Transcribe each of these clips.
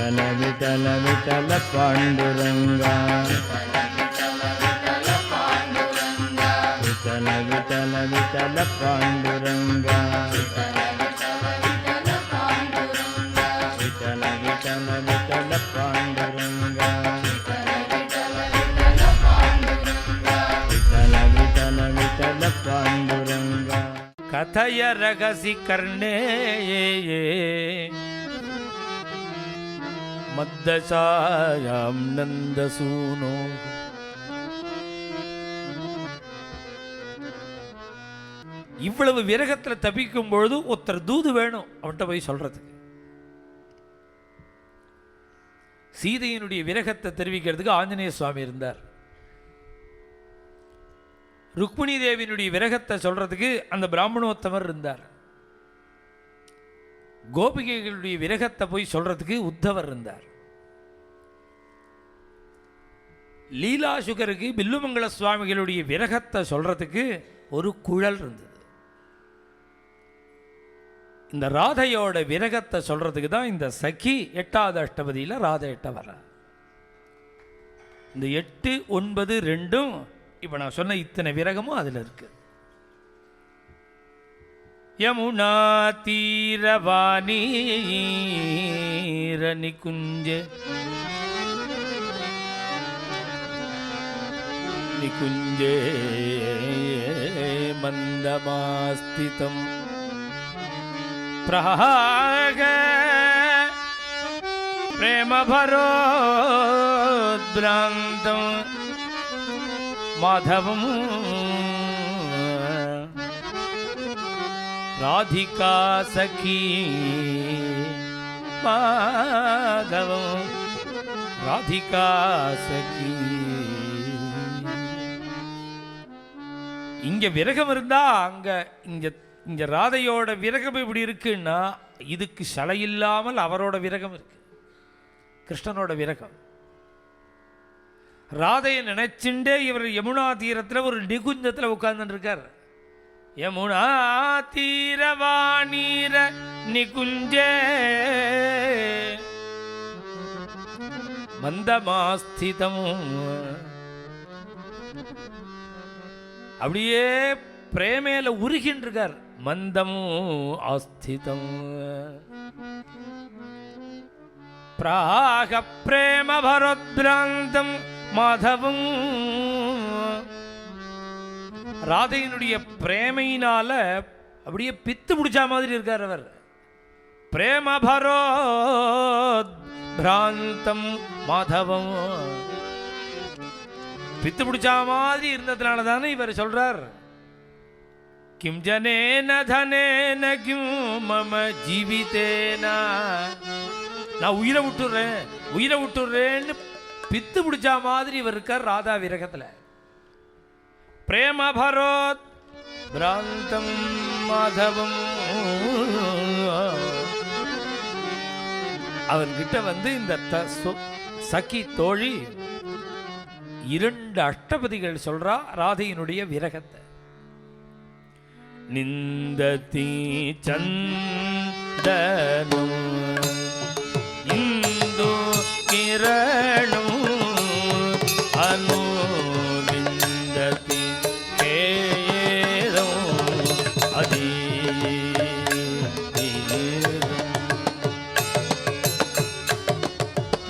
विठल विठल विठल पांडुरंगा विठल विठल विठल पांडुरंगा विठल विठल विठल पांडुरंगा विठल विठल विठल पांडुरंगा कथय रगसि कर्णे மத்தசாயாம் நந்தசூனோ. இவ்வளவு விரகத்தில் தப்பிக்கும் பொழுது ஒருத்தர் தூது வேணும் அவன்கிட்ட போய் சொல்றதுக்கு. சீதையினுடைய விரகத்தை தெரிவிக்கிறதுக்கு ஆஞ்சநேய சுவாமி இருந்தார். ருக்மிணி தேவியினுடைய விரகத்தை சொல்றதுக்கு அந்த பிராமணோத்தமர் இருந்தார். கோபிகைகளுடைய விரகத்தை போய் சொல்றதுக்கு உத்தவர் இருந்தார். லீலாசுகருக்கு பில்லுமங்கல சுவாமிகளுடைய விரகத்தை சொல்றதுக்கு ஒரு குழல் இருந்தது. இந்த ராதையோட விரகத்தை சொல்றதுக்கு தான் இந்த சகி 8வது அஷ்டபதியில் ராதை 8 வர. இந்த 8, 9, 2 இப்போ நான் சொன்ன இத்தனை விரகமும் அதில் இருக்கு. யமுனா தீரவாணி நிகுஞ்ச நிகுஞ்சே மந்தமாஸ்திதம் பிரஹாக பிரேமபரோத்பிராந்தம் மாதவம் ராதிகா சகி மாதவம் ராதிகா சகி. இங்க விரகம் இருந்தா அங்க இங்க ராதையோட விரகம் இப்படி இருக்குன்னா இதுக்கு சலை இல்லாமல் அவரோட விரகம் இருக்கு. கிருஷ்ணனோட விரகம். ராதையை நினைச்சுண்டே இவர் யமுனா தீரத்தில் ஒரு நிகுஞ்சத்தில் உட்கார்ந்து இருக்கார். யமுனா தீரவாணீர நிகுஞ்சே மந்தமாஸ்திதம். அப்படியே பிரேமையில உருகின்றிருக்கார். மந்தம் ஆஸ்திதம் பிராக பிரேம பரோத்பிராந்தம் மாதவம். ராதையினுடைய பிரேமையினால அப்படியே பித்து பிடிச்ச மாதிரி இருக்கார் அவர். பிரேம பரோத்பிராந்தம் மாதவம். பித்து பிடிச்ச மாதிரி இருந்ததுனால தானே இவர் சொல்றார் கிம் ஜனேன தனேன கிம் மம ஜீவிதேனா. நான் உயிரை விட்டுறேன்னு பித்து பிடிச்ச மாதிரி இவர் இருக்கார் ராதா விரகத்தில். பிரேம பரோத் பிராந்தம் மாதவம். அவர்கிட்ட வந்து இந்த சகி தோழி 2 அஷ்டபதிகள் சொல்றா ராதையினுடைய விரகத்தை. நிந்ததி சந்தனம் இந்து கிரணம் அனு விந்ததி கேதம் அதி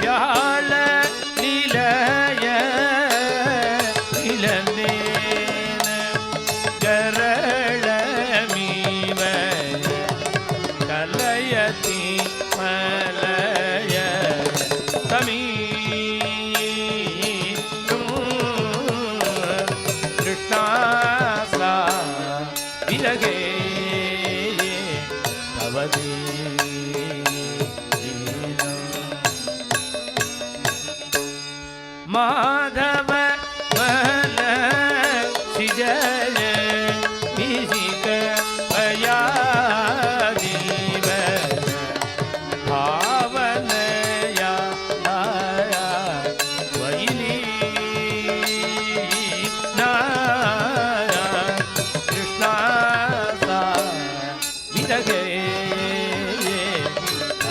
யாழ நிலைய இளநேன கரளமீவ கலயதி மலய சமீ கிருஷ்ணாசா விலகே தவதி மாதவ மல சிஜய பிசிக பயாதீவ பாவனயா வைலி கிருஷ்ணாசா விதகே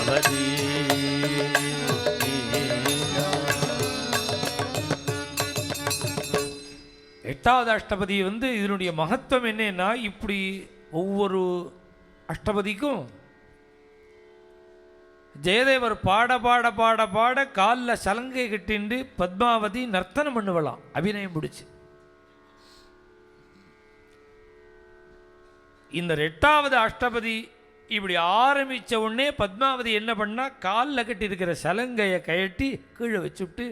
அவதி 8வது அஷ்டபதி இதனுடைய மகத்துவம் என்னன்னா, இப்படி ஒவ்வொரு அஷ்டபதிக்கும் ஜெயதேவர் பாட பாட பாட பாட காலில் சலங்கை கட்டிண்டு பத்மாவதி நர்த்தனம் பண்ணுவலாம், அபிநயம் பிடிச்சு. இந்த 8வது அஷ்டபதி இப்படி ஆரம்பித்த உடனே பத்மாவதி என்ன பண்ணா, காலில் கட்டி இருக்கிற சலங்கையை கழட்டி கீழே வச்சுட்டு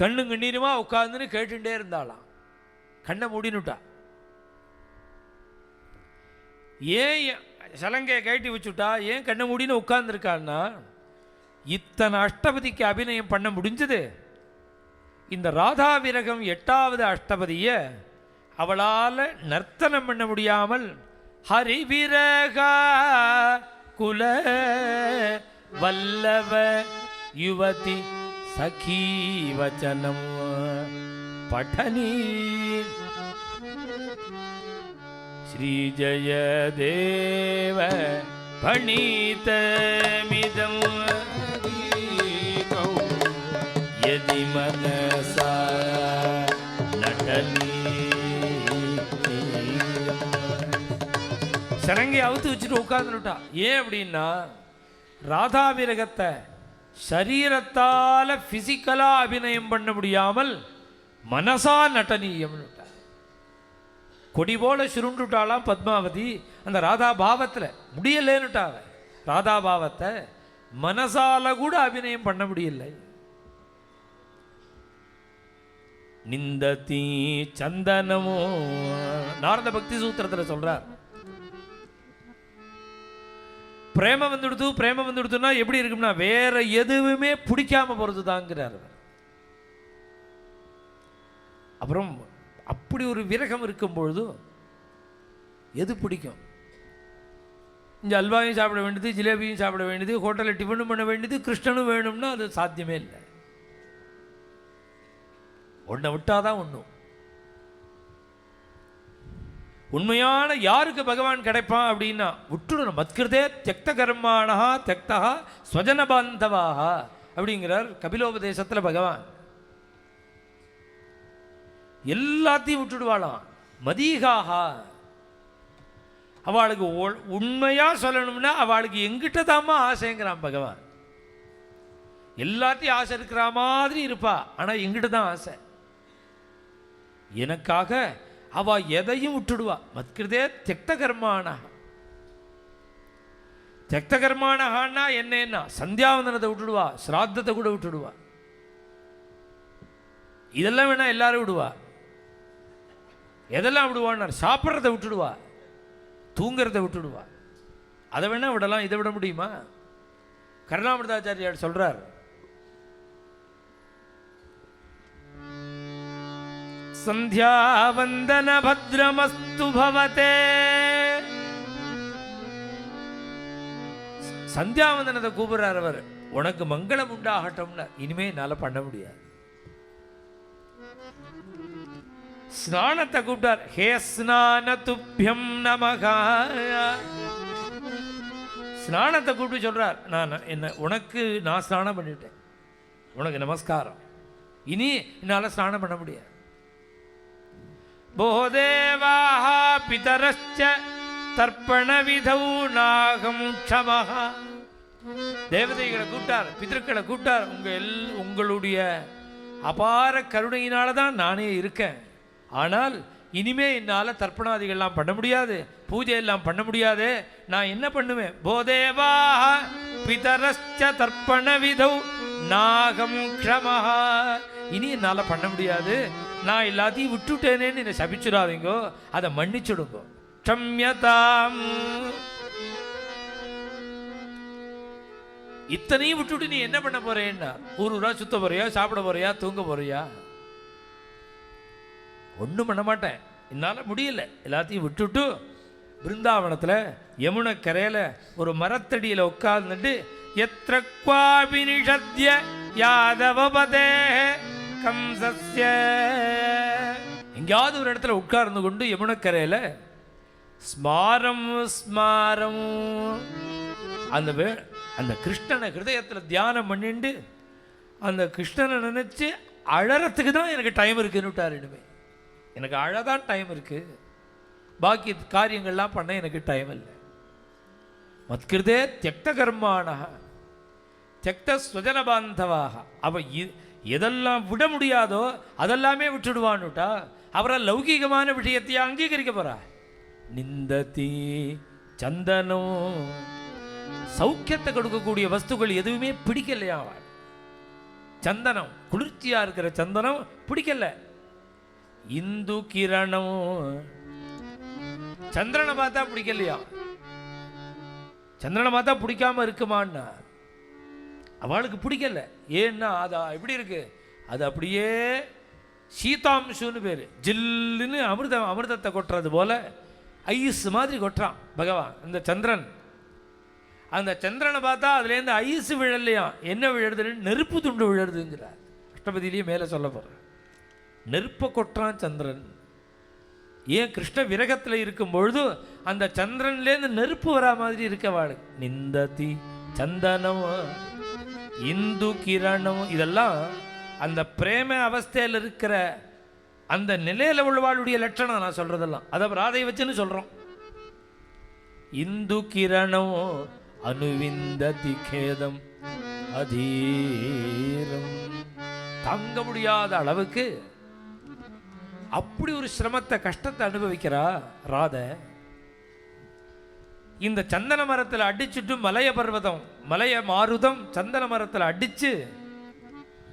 கண்ணு கண்ணீருமா உட்காந்துன்னு கேட்டுட்டே இருந்தாளாம். கண்ணை மூடினுட்டா. ஏன் சலங்கையை கழட்டி வச்சுட்டா, ஏன் கண்ணை மூடின்னு உட்கார்ந்துருக்கான்னா, இத்தனை அஷ்டபதிக்கு அபிநயம் பண்ண முடிஞ்சது இந்த ராதா விரகம் 8வது அஷ்டபதியை அவளால் நர்த்தனம் பண்ண முடியாமல் ஹரி விரகா குல வல்லவ யுவதி சகீ வச்சனம் பட்டனி ஸ்ரீ ஜயதேவ பணிதமிதம் யதி மனசா நடனி. சரங்கை அவுத்து வச்சுட்டு உட்கார்ந்துட்டா. ஏன் அப்படின்னா, ராதா விரகத்தை சரீரத்தால் பிசிக்கலாக அபிநயம் பண்ண முடியாமல் மனசா நட்டனீயம்னு. கொடி போல சுருண்டுட்டாலாம் பத்மாவதி அந்த ராதா பாவத்தில். முடியலேன்னுட்டாவ. ராதா பாவத்தை மனசால கூட அபிநயம் பண்ண முடியலை. நிந்ததி சந்தனமோ நாரத பக்தி சூத்திரத்தில் சொல்றார். பிரேமம் வந்துடுத்துனா எப்படி இருக்கும்னா, வேற எதுவுமே பிடிக்காம போறது தாங்கிறார். அப்புறம் அப்படி ஒரு விரகம் இருக்கும்பொழுது எது பிடிக்கும்? இங்கே அல்வாவையும் சாப்பிட வேண்டியது, ஜிலேபியும் சாப்பிட வேண்டியது, ஹோட்டலில் டிஃபனும் பண்ண வேண்டியது, கிருஷ்ணனும் வேணும்னா அது சாத்தியமே இல்லை. ஒன்றை விட்டாதான் ஒன்றும். உண்மையான யாருக்கு பகவான் கிடைப்பான் அப்படின்னா, விட்டுடணும். மத்கிருதே தியக்த கர்மாணா தியக்தா ஸ்வஜன பாந்தவாக அப்படிங்கிறார் கபிலோபதேசத்தில் பகவான். எல்லாத்தையும் விட்டுடுவாளாம். மதீகாக அவளுக்கு உண்மையா சொல்லணும்னா அவளுக்கு எங்கிட்ட தாமா ஆசைங்கிறான் பகவான். எல்லாத்தையும் ஆசை இருக்கிற மாதிரி இருப்பா, ஆனா எங்கிட்ட தான் ஆசை. எனக்காக அவ எதையும் விட்டுடுவா. மத்கிருதே தியக்த கர்மானா. தியக்த கர்மானா என்னன்னா, சந்தியாவந்தனத்தை விட்டுடுவா, சிராத்தத்தை கூட விட்டுடுவா. இதெல்லாம் வேணா எல்லாரும் விடுவா. எதெல்லாம் விடுவான்னு, சாப்பிட்றத விட்டுடுவா, தூங்கிறத விட்டுடுவா. அதை வேணா விடலாம், இதை விட முடியுமா? கருணாமிர்தாச்சாரியார் சொல்றார், சந்தியாவந்தன பத்ரமஸ்து பவதே. சந்தியாவந்தனத்தை கூப்பிடுறார் அவர். உனக்கு மங்களம் உண்டாகட்டும்னா இனிமே என்னால பண்ண முடியாது. ஸ்நானத்தை கூப்பிட்டார். ஹே ஸ்நான துப்யம் நமகா. ஸ்நானத்தை கூப்பிட்டு சொல்றார், உனக்கு நான் ஸ்நானம் பண்ணிட்டேன், உனக்கு நமஸ்காரம், இனி என்னால ஸ்நானம் பண்ண முடியாது. போதேவாஹ பிதரஸ்ச தர்ப்பண விதௌ நாகம் க்ஷமஹா. தேவதைகளை கூப்பிட்டார், பிதர்களை கூப்பிட்டார். உங்களுடைய அபார கருணையினால தான் நானே இருக்கேன். ஆனால் இனிமே என்னால் தர்ப்பணாதிகள்லாம் பண்ண முடியாது, பூஜை எல்லாம் பண்ண முடியாது. நான் என்ன பண்ணுவேன்? போதேவாஹ பிதரஸ்ச தர்ப்பண விதௌ நாகம் க்ஷமஹா. இனி என்னால் பண்ண முடியாது, நான் எல்லாத்தையும் விட்டுட்டேனேன்னு என்னை சபிச்சுடாதீங்கோ, அதை மன்னிச்சுடுங்க. க்ஷம்யதாம். இத்தனையும் விட்டுட்டு நீ என்ன பண்ண போறேன்னா, ஊரூரா சுத்த போறியா, சாப்பிட போறியா, தூங்க போறியா? ஒன்றும் பண்ண மாட்டேன், என்னால் முடியல. எல்லாத்தையும் விட்டுட்டு பிருந்தாவனத்தில் யமுனை கரையில் ஒரு மரத்தடியில் உட்கார்ந்துட்டு எத்ர க்வாபி நிஷத்ய யாதவபதே கம்சஸ்ய, எங்கேயாவது ஒரு இடத்துல உட்கார்ந்து கொண்டு யமுனக்கரையில் ஸ்மாரம் ஸ்மாரம் அந்த கிருஷ்ணனை ஹிருதயத்தில் தியானம் பண்ணிட்டு அந்த கிருஷ்ணனை நினைச்சு அழறதுக்கு தான் எனக்கு டைம் இருக்குன்னு விட்டார். இனிமே எனக்கு அழதான் டைம் இருக்கு, பாக்கி காரியங்கள்லாம் பண்ண எனக்கு டைம் இல்லை. மத்கிருதே தியக்த கர்மான தியக்த ஸ்வஜன பாந்தவாக. அவ எதெல்லாம் விட முடியாதோ அதெல்லாமே விட்டுடுவான்னுட்டா அவரால் லௌகீகமான விஷயத்தையே அங்கீகரிக்க போறா. நிந்ததி சந்தனம், சௌக்கியத்தை கொடுக்கக்கூடிய வஸ்துக்கள் எதுவுமே பிடிக்கலையா அவள். சந்தனம், குளிர்ச்சியா இருக்கிற சந்தனம் பிடிக்கல. இந்து கிரணம், சந்திரனை பார்த்தா பிடிக்கலையா. சந்திரனை பார்த்தா பிடிக்காம இருக்குமான்னா அவளுக்கு பிடிக்கல. ஏன்னா அது எப்படி இருக்கு, அது அப்படியே சீதாம்சுன்னு பேர், ஜில்லுன்னு அமிர்தத்தை கொட்டுறது போல ஐஸ் மாதிரி கொட்டுறான் பகவான் இந்த சந்திரன். அந்த சந்திரனை பார்த்தா அதுலேருந்து ஐஸ் விழலையா, என்ன விழுதுன்னு நெருப்பு துண்டு விழுதுங்கிறார். அஷ்டபதியிலேயே மேலே சொல்ல போகிறேன், நெருப்பை கொட்டுறான் சந்திரன். ஏன் கிருஷ்ண விரகத்தில் இருக்கும் பொழுது அந்த சந்திரன்லேருந்து நெருப்பு வரா மாதிரி இருக்கவாள். நிந்ததி சந்தனம் இந்து கிரணம், இதெல்லாம் அந்த பிரேம அவஸ்தையில் இருக்கிற அந்த நிலையில் உள்ளவாளுடைய லட்சணம் நான் சொல்றதெல்லாம். அதை ராதை வச்சுன்னு சொல்றோம். இந்து கிரணம் அனுவிந்ததி கேதம் அதீரம், தாங்க முடியாத அளவுக்கு அப்படி ஒரு சிரமத்தை கஷ்டத்தை அனுபவிக்கிறா ராதை. இந்த சந்தன மரத்தில் அடிச்சுட்டு மலைய பர்வதம் மலைய மாருதம் சந்தன மரத்தில் அடிச்சு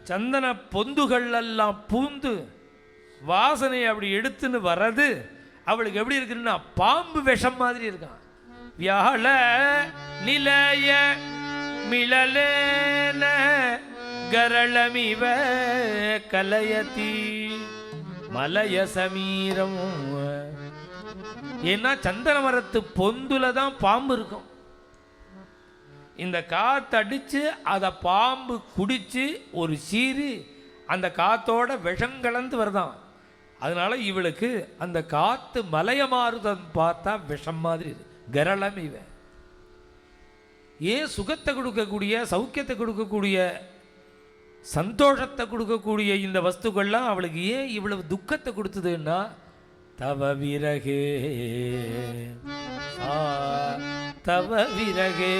சந்தன பொந்துகள் எல்லாம் பூந்து வாசனை அப்படி எடுத்துன்னு வர்றது அவளுக்கு எப்படி இருக்குன்னா பாம்பு விஷம் மாதிரி இருக்கான். வியாழ நிலைய மிளலேன கரளமிவ கலயதி மலய சமீரம். ஏன்னா சந்தன மரத்து பொந்துல தான் பாம்பு இருக்கும். இந்த காத்து அடிச்சு அதை பாம்பு குடிச்சு ஒரு சீறி அந்த காத்தோட விஷம் கலந்து வருதான். அதனால இவளுக்கு அந்த காத்து மலைய மாறுதம் பார்த்தா விஷம் மாதிரி கரளம். இவ ஏன் சுகத்தை கொடுக்கக்கூடிய சௌக்கியத்தை கொடுக்கக்கூடிய சந்தோஷத்தை கொடுக்கக்கூடிய இந்த வஸ்துக்கள்லாம் அவளுக்கு ஏன் இவ்வளவு துக்கத்தை கொடுத்ததுன்னா தவ விரகே தவ விரகே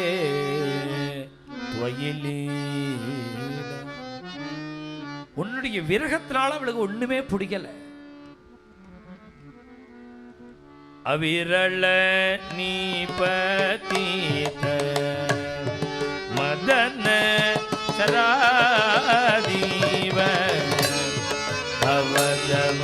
துவயிலீ, உன்னுடைய விரகத்தினால அவளுக்கு ஒண்ணுமே பிடிக்கல. அவிரள நீ பதீத மதன சராதீவ அவதவ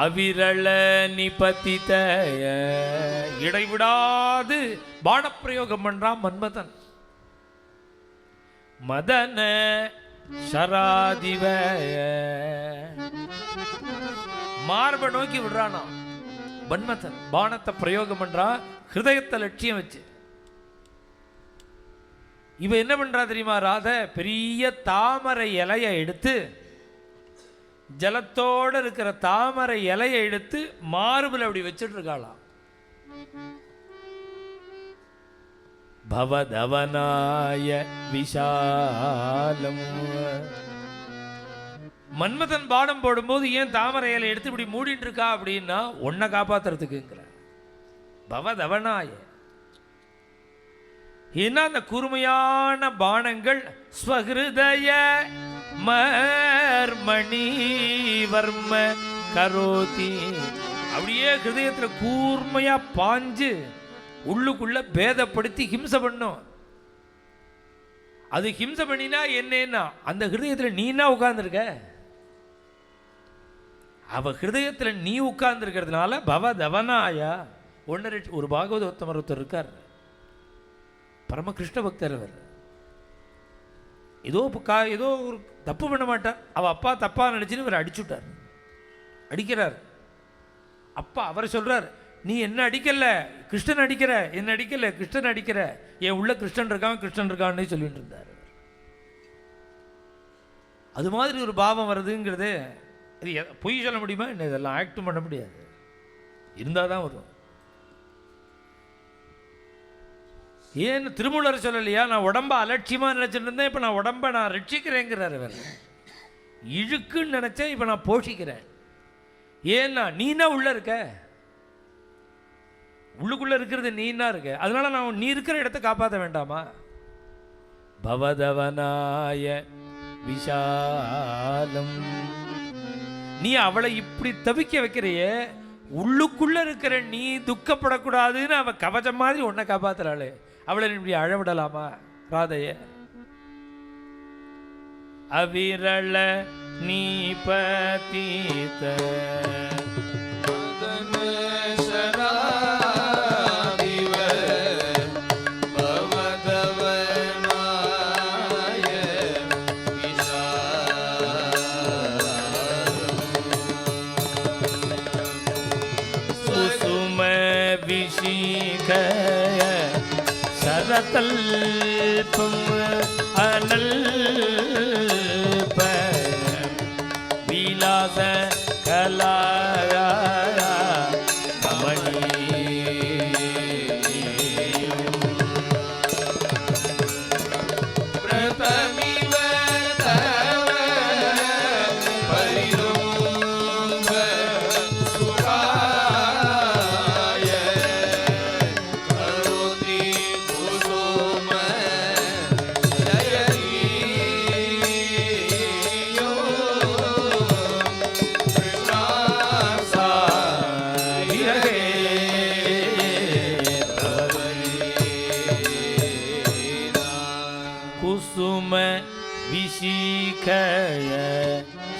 அவிரள நிபதித, இடைவிடாது பானப்பிரயோகம் பண்றான் மன்மதன். மதன சராதிவ, மார்பை நோக்கி விடுறானா மன்மதன். பானத்தை பிரயோகம் பண்றான் ஹிருதயத்தை லட்சியம் வச்சு. இவ என்ன பண்றா தெரியுமா ராத, பெரிய தாமரை இலையை எடுத்து ஜலத்தோடு இருக்கிற தாமரை இலையை எடுத்து மார்பில் அப்படி வச்சுட்டு இருக்காளாம். பவதவனாய விஷாலம். மன்மதன் பாடம் போடும்போது ஏன் தாமரை இலை எடுத்து இப்படி மூடிட்டு இருக்கா அப்படின்னா உன்னை காப்பாத்துறதுக்குங்கிற பவதவனாய. ஏன்னா அந்த கூர்மையான பானங்கள் ஸ்வஹிருதய மர்மணி வர்ம கரோதி, அப்படியே ஹிருதயத்தில் கூர்மையா பாஞ்சு உள்ளுக்குள்ள பேதப்படுத்தி ஹிம்சை பண்ணும். அது ஹிம்சை பண்ணினா என்னன்னா அந்த ஹிருதயத்தில் நீனா உட்கார்ந்துருக்க, அவ ஹிருதயத்தில் நீ உட்கார்ந்துருக்கிறதுனால பவதவனாயா ஒரு பாகவதோத்தமர் ஒருத்தர் இருக்கார், பரம கிருஷ்ண பக்தர். அவர் ஏதோ ஒரு தப்பு பண்ண மாட்டார். அவள் அப்பா தப்பாக நினச்சின்னு இவர் அடிச்சுட்டார், அடிக்கிறார். அப்பா அவர் சொல்கிறார், நீ என்ன அடிக்கல, கிருஷ்ணன் அடிக்கிற, என்ன அடிக்கல, கிருஷ்ணன் அடிக்கிற, என் உள்ள கிருஷ்ணன் இருக்கான்னு சொல்லிட்டு இருந்தார். அது மாதிரி ஒரு பாவம் வருதுங்கிறது இது பொய் சொல்ல முடியுமா என்ன? இதெல்லாம் ஆக்டும் பண்ண முடியாது, இருந்தால் தான் வரும். ஏன்னு திருமூலர் சொல்லலையா, நான் உடம்ப அலட்சியமாக நினச்சிட்டு இருந்தேன், இப்போ நான் உடம்பை நான் ரட்சிக்கிறேங்கிறார். அவர் இழுக்குன்னு நினச்சேன், இப்போ நான் போஷிக்கிறேன். ஏன்னா நீனா உள்ள இருக்க, உள்ளுக்குள்ளே இருக்கிறது நீனா இருக்க, அதனால நான் நீ இருக்கிற இடத்த காப்பாற்ற வேண்டாமா? பவதவனாய விஷாலம், நீ அவளை இப்படி தவிக்க வைக்கிறையே, உள்ளுக்குள்ள இருக்கிற நீ துக்கப்படக்கூடாதுன்னு அவ கவச்சம் மாதிரி உன்னை காப்பாத்துறாளே, அவளை இப்படி அழவிடலாமா ராதைய? அவிரள நீ பதீத சரதல்பம் அனல்ப விலாச கலாயா மணி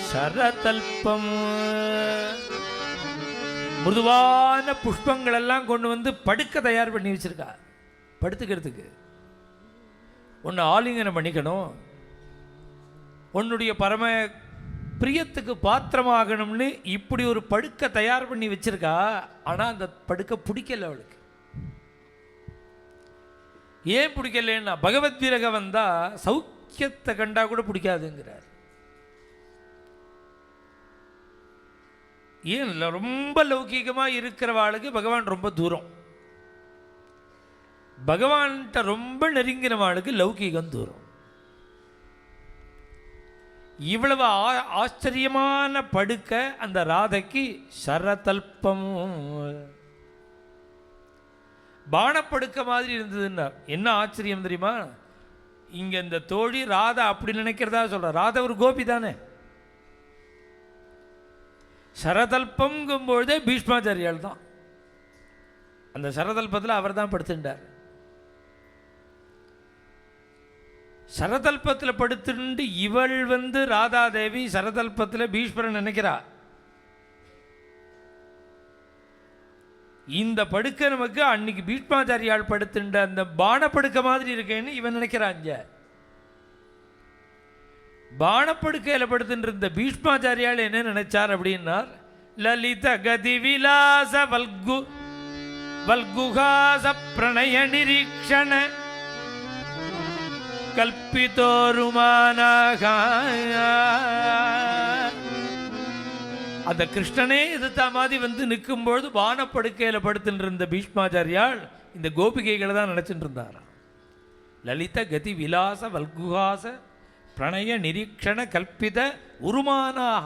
சரதல்பம், மிருதுவான புஷ்பங்கள் எல்லாம் கொண்டு வந்து படுக்க தயார் பண்ணி வச்சிருக்கா. படுத்துக்கிறதுக்கு ஒன்று ஆலிங்கனம் பண்ணிக்கணும், உன்னுடைய பரம பிரியத்துக்கு பாத்திரமாகணும்னு இப்படி ஒரு படுக்க தயார் பண்ணி வச்சிருக்கா. ஆனால் அந்த படுக்க பிடிக்கல அவளுக்கு. ஏன் பிடிக்கலன்னா, பகவத் விரக வந்தா சௌக்கியத்தை கண்டா கூட பிடிக்காதுங்கிறார். ஏன் ரொம்ப லௌகீகமாக இருக்கிறவாளுக்கு பகவான் ரொம்ப தூரம், பகவான்கிட்ட ரொம்ப நெருங்கினவாளுக்கு லௌகீகம் தூரம். இவ்வளவு ஆச்சரியமான படுக்க அந்த ராதைக்கு சரதல்பம் பானப்படுக்க மாதிரி இருந்ததுன்னா என்ன ஆச்சரியம் தெரியுமா? இங்க இந்த தோழி ராதா அப்படி நினைக்கிறதா சொல்ற. ராதா ஒரு கோபி தானே. சரதல்பம்ங்கும்பொழுதே பீஷ்மாச்சாரியால் தான் அந்த சரதல்பத்தில் அவர் தான் படுத்துட்டார். சரதல்பத்தில் படுத்துண்டு இவள் ராதாதேவி சரதல்பத்தில் பீஷ்மரன் நினைக்கிறா. இந்த படுக்கை நமக்கு அன்னைக்கு பீஷ்மாச்சாரியால் படுத்துண்ட அந்த பானப்படுக்க மாதிரி இருக்கேன்னு இவன் நினைக்கிறான். பானப்படுக்கையில் படுத்துட்டு இருந்த பீஷ்மாச்சாரியால் என்ன நினைச்சார் அப்படின்னார், லலித கதி விலாச வல்குஹாச பிரணய நிரீக்ஷண கல்பிதோருமானாக. அந்த கிருஷ்ணனே எதிர்த்த மாதிரி நிற்கும்பொழுது பானப்படுக்கையில் படுத்துட்டு இருந்த பீஷ்மாச்சாரியால் இந்த கோபிகைகளை தான் நினைச்சிட்டு இருந்தாராம். லலித கதி விலாச வல்குஹாச பிரணய நிரீக்ஷண கல்பித உருமானாக.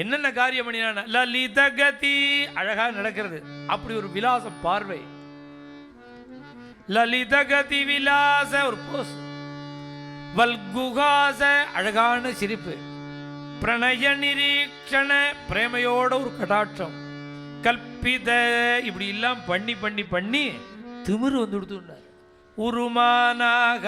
என்னென்ன காரியம் பண்ணினா, லலித கதி அழகாக நடக்கிறது, அப்படி ஒரு விலாசம் பார்வை. லலித கதி விலாச ஒரு போஸ், வல்குஹாச அழகான சிரிப்பு, பிரணய நிரீக்ஷண பிரேமையோட ஒரு கடாட்சம், கல்பித இப்படி எல்லாம் பண்ணி பண்ணி பண்ணி திமிரு வந்து கொடுத்துட்டார். உருமானாக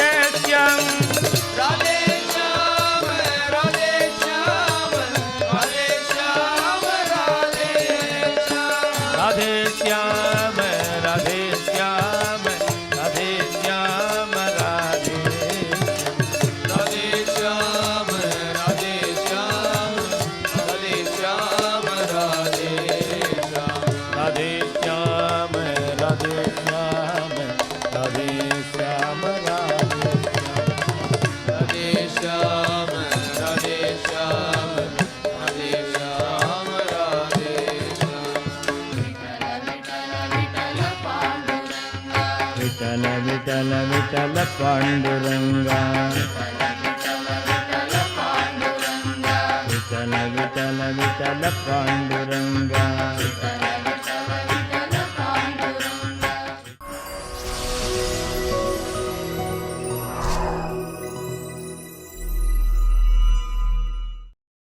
श्याम राधे श्याम राधे श्याम राधे श्याम राधे श्याम विठ्ठल विठ्ठल विठ्ठल पांडुरंगा विठ्ठल विठ्ठल विठ्ठल पांडुरंगा